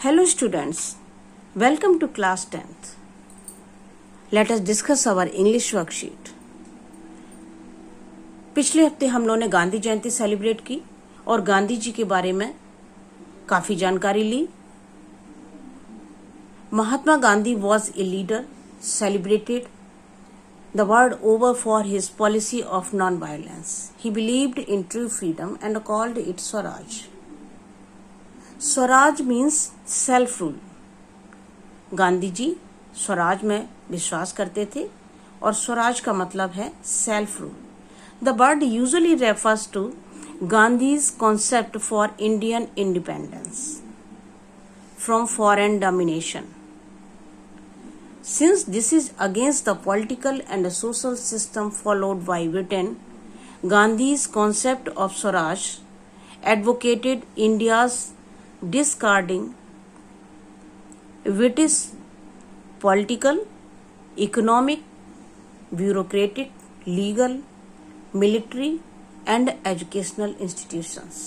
Hello students, welcome to class 10th. Let us discuss our English worksheet. पिछले हफ्ते हम लोगों ने गांधी जयंती सेलिब्रेट की और गांधी जी के बारे में काफ़ी जानकारी ली. Mahatma Gandhi was a leader celebrated the world over for his policy of non-violence. He believed in true freedom and called it Swaraj. Swaraj means self rule. Gandhi ji Swaraj में विश्वास करते थे और स्वराज का मतलब है self rule. The word usually refers to Gandhi's concept for Indian independence from foreign domination. Since this is against the political and social system followed by Britain, Gandhi's concept of Swaraj advocated India's discarding British political, economic, bureaucratic, legal, military and educational institutions.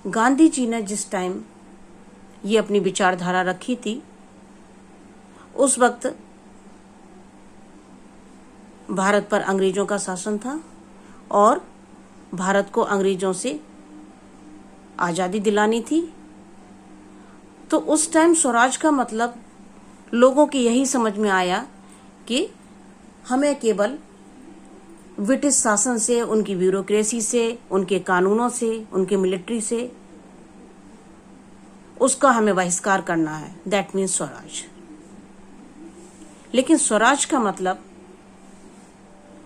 Gandhi ji ने जिस time ये अपनी विचारधारा रखी थी उस वक्त भारत पर अंग्रेजों का शासन था और भारत को अंग्रेजों से आज़ादी दिलानी थी. तो उस टाइम स्वराज का मतलब लोगों की यही समझ में आया कि हमें केवल ब्रिटिश शासन से, उनकी ब्यूरोक्रेसी से, उनके कानूनों से, उनके मिलिट्री से उसका हमें बहिष्कार करना है. That means Swaraj. लेकिन स्वराज का मतलब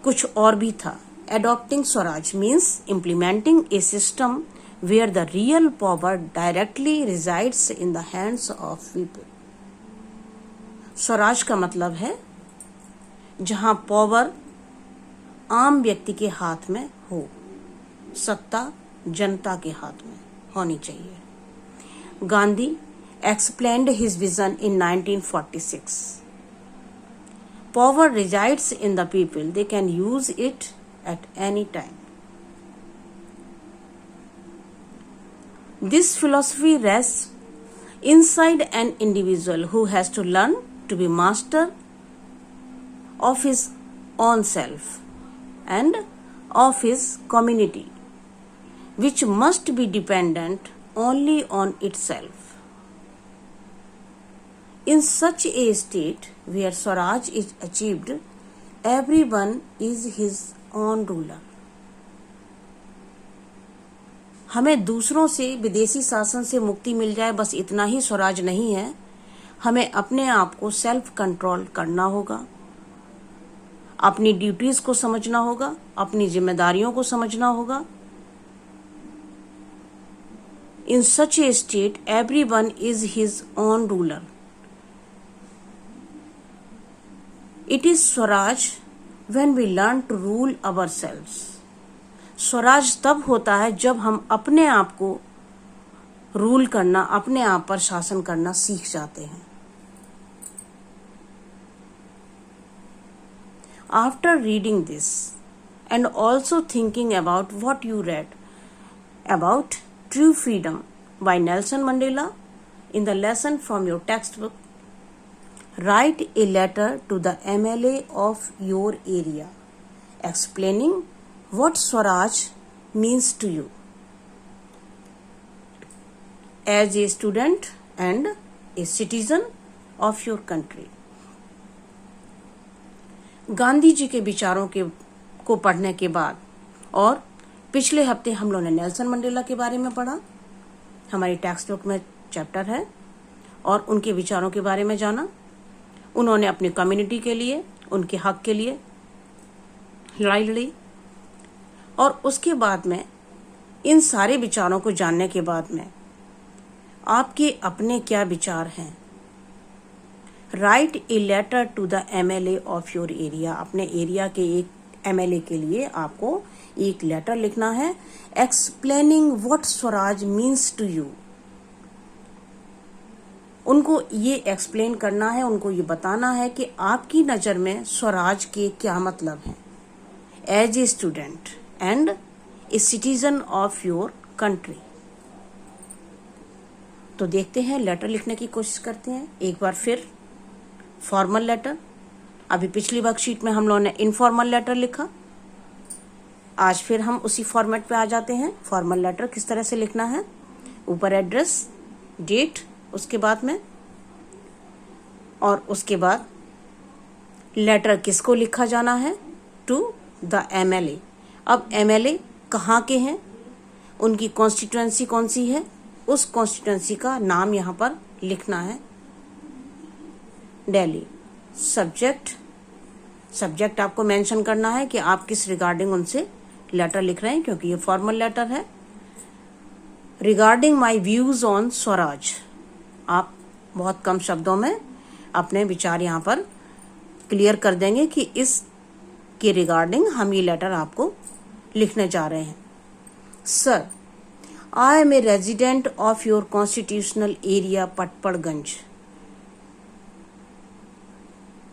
कुछ और भी था. Adopting Swaraj means implementing A system where the real power directly resides in the hands of people. Swaraj का मतलब है जहां पावर आम व्यक्ति के हाथ में हो, सत्ता जनता के हाथ में होनी चाहिए. Gandhi explained his vision in 1946. Power resides in the people. They can use it at any time. This philosophy rests inside an individual who has to learn to be master of his own self and of his community, which must be dependent only on itself. In such a state where Swaraj is achieved, everyone is his own ruler. हमें दूसरों से, विदेशी शासन से मुक्ति मिल जाए, बस इतना ही स्वराज नहीं है. हमें अपने आप को सेल्फ कंट्रोल करना होगा, अपनी ड्यूटीज को समझना होगा, अपनी जिम्मेदारियों को समझना होगा. In such a state everyone is his own ruler. It is Swaraj when we learn to rule ourselves. Swaraj तब होता है जब हम अपने आप को रूल करना, अपने आप पर शासन करना सीख जाते हैं. After reading this and also thinking about what you read about True Freedom by Nelson Mandela in the lesson from your textbook, write a letter to the MLA of your area explaining what Swaraj means to you as a student and a citizen of your country. Gandhi ji के विचारों को पढ़ने के बाद और पिछले हफ्ते हम लोगों ने नेल्सन मंडेला के बारे में पढ़ा, हमारी टेक्स्ट बुक में चैप्टर है, और उनके विचारों के बारे में जाना. उन्होंने अपनी कम्युनिटी के लिए, उनके हक के लिए लड़ाई लड़ी. और उसके बाद में इन सारे विचारों को जानने के बाद में आपके अपने क्या विचार हैं. Write a letter to the MLA of your area. अपने एरिया के एक MLA के लिए आपको एक लेटर लिखना है. Explaining what Swaraj means to you. उनको ये एक्सप्लेन करना है, उनको ये बताना है कि आपकी नज़र में स्वराज के क्या मतलब हैं. As a student and a citizen of your country. तो देखते हैं, लेटर लिखने की कोशिश करते हैं एक बार फिर। फॉर्मल लेटर, अभी पिछली वर्कशीट में हम लोगों ने इनफॉर्मल लेटर लिखा, आज फिर हम उसी फॉर्मेट पे आ जाते हैं। फॉर्मल लेटर किस तरह से लिखना है, ऊपर एड्रेस, डेट, उसके बाद में, और उसके बाद लेटर किसको लिखा जाना है, टू द MLA। अब MLA कहाँ के हैं, उनकी कॉन्स्टिट्यूएंसी कौन सी है, उस कॉन्स्टिट्यूएंसी का नाम यहाँ पर लिखना है, दिल्ली। सब्जेक्ट आपको मेंशन करना है कि आप किस रिगार्डिंग उनसे लेटर लिख रहे हैं, क्योंकि ये फॉर्मल लेटर है। Regarding my views on Swaraj, आप बहुत कम शब्दों में अपने विचार यहाँ पर क्लियर कर देंगे कि इस के रिगार्डिंग हम ये लेटर आपको लिखने जा रहे हैं। Sir, I am a resident of your constitutional area Patparganj.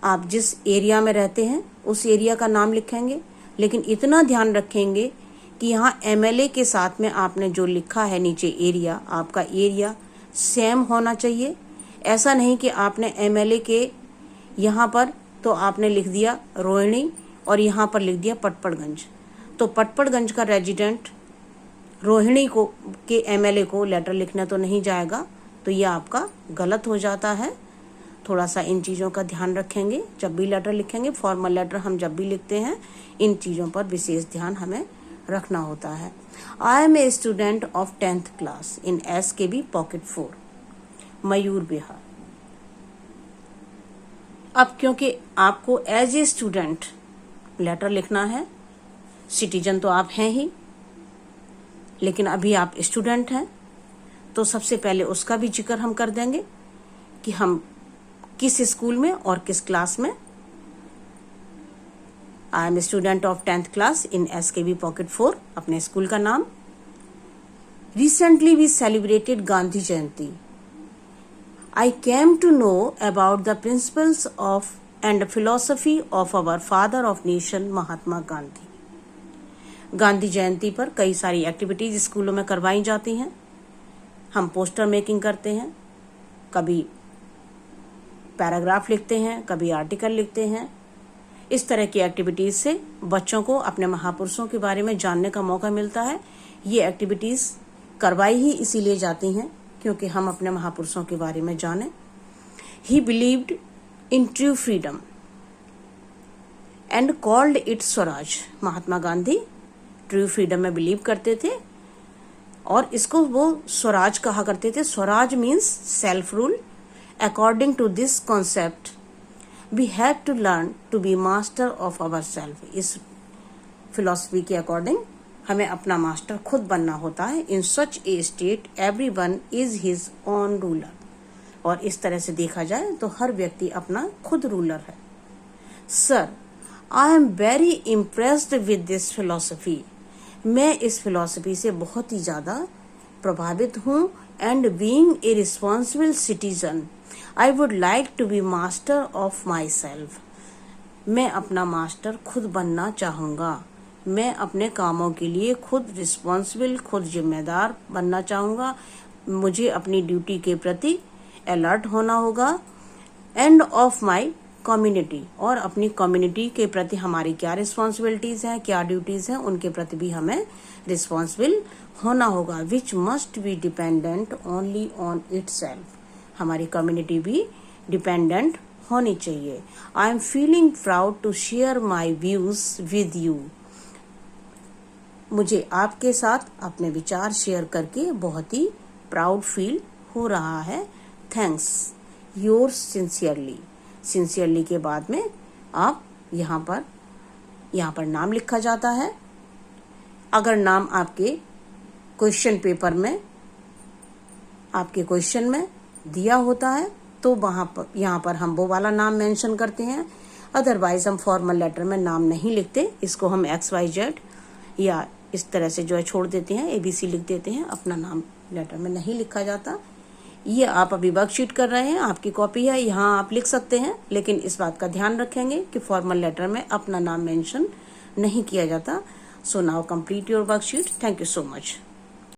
आप जिस एरिया में रहते हैं उस एरिया का नाम लिखेंगे, लेकिन इतना ध्यान रखेंगे कि यहाँ MLA के साथ में आपने जो लिखा है नीचे एरिया, आपका एरिया सेम होना चाहिए। ऐसा नहीं कि आपने MLA के यहाँ पर तो आपने लिख दिया रोहिणी और यहाँ पर लिख दिया पटपड़गंज, तो पटपड़गंज का रेजिडेंट रोहिणी को के MLA को लेटर लिखना तो नहीं जाएगा, तो ये आपका गलत हो जाता है। थोड़ा सा इन चीज़ों का ध्यान रखेंगे जब भी लेटर लिखेंगे। फॉर्मल लेटर हम जब भी लिखते हैं इन चीज़ों पर विशेष ध्यान हमें रखना होता है। I am a student of 10th class in SKB pocket 4, Mayur Vihar. अब क्योंकि आपको एज ए स्टूडेंट लेटर लिखना है, सिटीजन तो आप हैं ही, लेकिन अभी आप स्टूडेंट हैं, तो सबसे पहले उसका भी जिक्र हम कर देंगे कि हम किस स्कूल में और किस क्लास में। I am student of 10th class in SKB pocket 4, अपने स्कूल का नाम। Recently we celebrated Gandhi Jayanti. I came to know about the principles of and philosophy of our father of nation Mahatma Gandhi. Gandhi जयंती पर कई सारी एक्टिविटीज स्कूलों में करवाई जाती हैं। हम पोस्टर मेकिंग करते हैं, कभी पैराग्राफ लिखते हैं, कभी आर्टिकल लिखते हैं। इस तरह की एक्टिविटीज से बच्चों को अपने महापुरुषों के बारे में जानने का मौका मिलता है। ये एक्टिविटीज करवाई ही इसीलिए जाती हैं क्योंकि हम अपने महापुरुषों के बारे में जानें। He believed in true freedom and called it Swaraj. Mahatma Gandhi true freedom में बिलीव करते थे और इसको वो स्वराज कहा करते थे। Swaraj means self rule. According to this concept we have to learn to be master of our self. इस फिलॉसफी के अकॉर्डिंग हमें अपना मास्टर खुद बनना होता है। In such a state everyone is his own ruler. और इस तरह से देखा जाए तो हर व्यक्ति अपना खुद रूलर है। Sir, I am very impressed with this philosophy. मैं इस फिलॉसफी से बहुत ही ज्यादा प्रभावित हूँ। And being a responsible citizen I would like to be master of myself. मैं अपना मास्टर खुद बनना चाहूँगा। मैं अपने कामों के लिए खुद रिस्पॉन्सिबल, खुद जिम्मेदार बनना चाहूँगा। मुझे अपनी ड्यूटी के प्रति अलर्ट होना होगा। एंड ऑफ माई कम्युनिटी, और अपनी कम्युनिटी के प्रति हमारी क्या रिस्पॉन्सिबिलिटीज़ हैं, क्या ड्यूटीज़ हैं, उनके प्रति भी हमें रिस्पॉन्सिबल होना होगा। Which must be dependent only on itself. हमारी कम्युनिटी भी डिपेंडेंट होनी चाहिए। I am feeling proud to share my views with you. मुझे आपके साथ अपने विचार शेयर करके बहुत ही प्राउड फील हो रहा है। Thanks, yours sincerely. सिंसियरली के बाद में आप यहाँ पर नाम लिखा जाता है। अगर नाम आपके क्वेश्चन पेपर में, आपके क्वेश्चन में दिया होता है तो यहाँ पर हम वो वाला नाम मेंशन करते हैं। अदरवाइज हम फॉर्मल लेटर में नाम नहीं लिखते। इसको हम XYZ या इस तरह से जो है छोड़ देते हैं, ABC लिख देते हैं। अपना नाम लेटर में नहीं लिखा जाता। ये आप अभी वर्कशीट कर रहे हैं, आपकी कॉपी है, यहाँ आप लिख सकते हैं, लेकिन इस बात का ध्यान रखेंगे कि फॉर्मल लेटर में अपना नाम मेंशन नहीं किया जाता। So now complete your worksheet. Thank you so much.